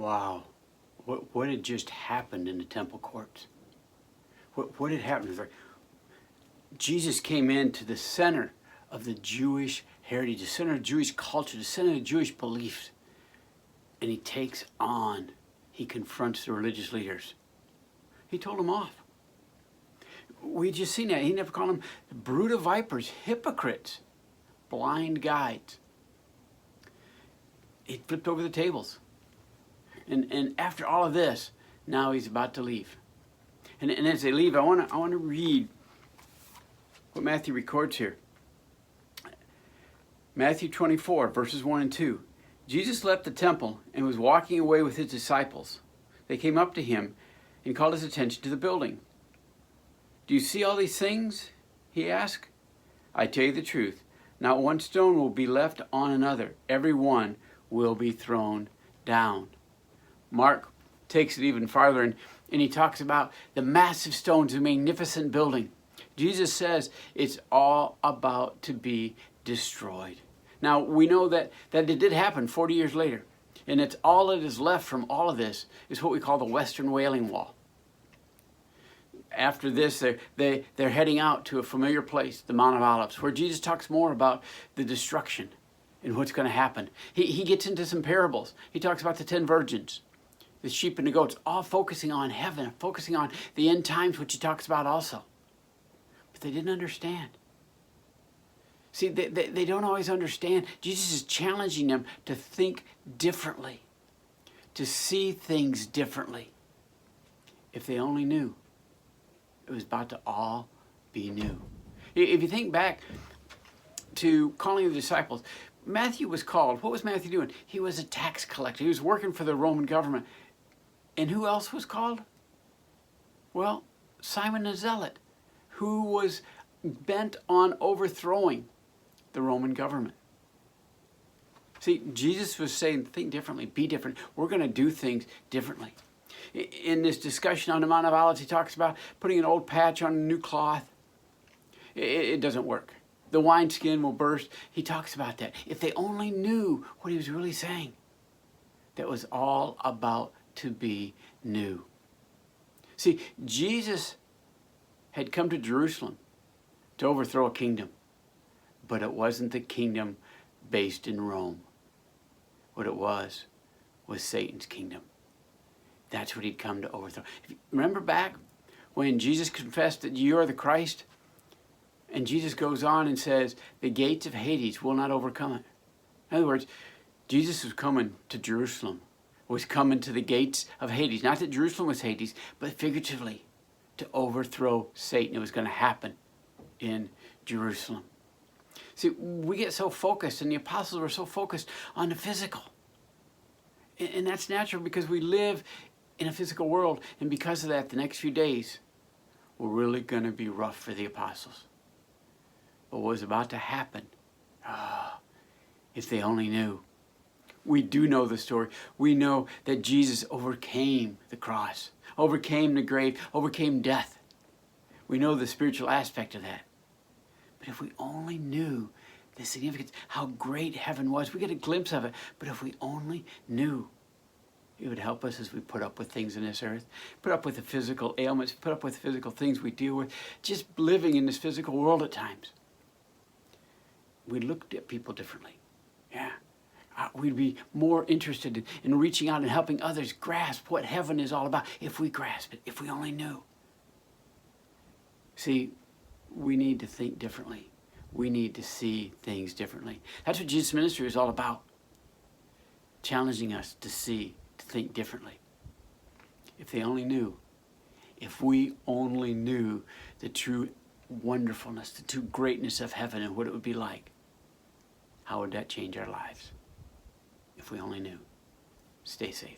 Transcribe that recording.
Wow. What had just happened in the temple courts? What had happened? Jesus came into the center of the Jewish heritage, the center of Jewish culture, the center of Jewish beliefs. And he confronts the religious leaders. He told them off. We just seen that. He never called them brood of vipers, hypocrites, blind guides. He flipped over the tables. And after all of this, now he's about to leave. And as they leave, I want to read what Matthew records here. Matthew 24, verses 1 and 2. Jesus left the temple and was walking away with his disciples. They came up to him and called his attention to the building. "Do you see all these things?" he asked. "I tell you the truth, not one stone will be left on another. Every one will be thrown down." Mark takes it even farther and he talks about the massive stones, the magnificent building. Jesus says it's all about to be destroyed. Now, we know that it did happen 40 years later. And it's all that is left from all of this is what we call the Western Wailing Wall. After this, they're heading out to a familiar place, the Mount of Olives, where Jesus talks more about the destruction and what's going to happen. He gets into some parables. He talks about the 10 virgins, the sheep and the goats, all focusing on heaven, focusing on the end times, which he talks about also. But they didn't understand. See, they don't always understand. Jesus is challenging them to think differently, to see things differently. If they only knew, it was about to all be new. If you think back to calling the disciples, Matthew was called. What was Matthew doing? He was a tax collector. He was working for the Roman government. And who else was called? Well, Simon the Zealot, who was bent on overthrowing the Roman government. See, Jesus was saying, think differently, be different. We're going to do things differently. In this discussion on the Mount of Olives, he talks about putting an old patch on a new cloth. It doesn't work. The wineskin will burst. He talks about that. If they only knew what he was really saying, that was all about to be new. See, Jesus had come to Jerusalem to overthrow a kingdom. But it wasn't the kingdom based in Rome. What it was Satan's kingdom. That's what he'd come to overthrow. Remember back when Jesus confessed that you are the Christ? And Jesus goes on and says, the gates of Hades will not overcome it. In other words, Jesus was coming to Jerusalem, was coming to the gates of Hades. Not that Jerusalem was Hades, but figuratively to overthrow Satan. It was going to happen in Jerusalem. See, we get so focused, and the apostles were so focused on the physical. And that's natural because we live in a physical world. And because of that, the next few days were really going to be rough for the apostles. But what was about to happen, if they only knew. We do know the story. We know that Jesus overcame the cross, overcame the grave, overcame death. We know the spiritual aspect of that. But if we only knew the significance, how great heaven was, we get a glimpse of it. But if we only knew, it would help us as we put up with things in this earth, put up with the physical ailments, put up with the physical things we deal with, just living in this physical world at times. We looked at people differently. Yeah. We'd be more interested in reaching out and helping others grasp what heaven is all about, if we grasp it, if we only knew. See, we need to think differently. We need to see things differently. That's what Jesus' ministry is all about. Challenging us to see, to think differently. If they only knew. If we only knew the true wonderfulness, the true greatness of heaven and what it would be like, how would that change our lives? If we only knew. Stay safe.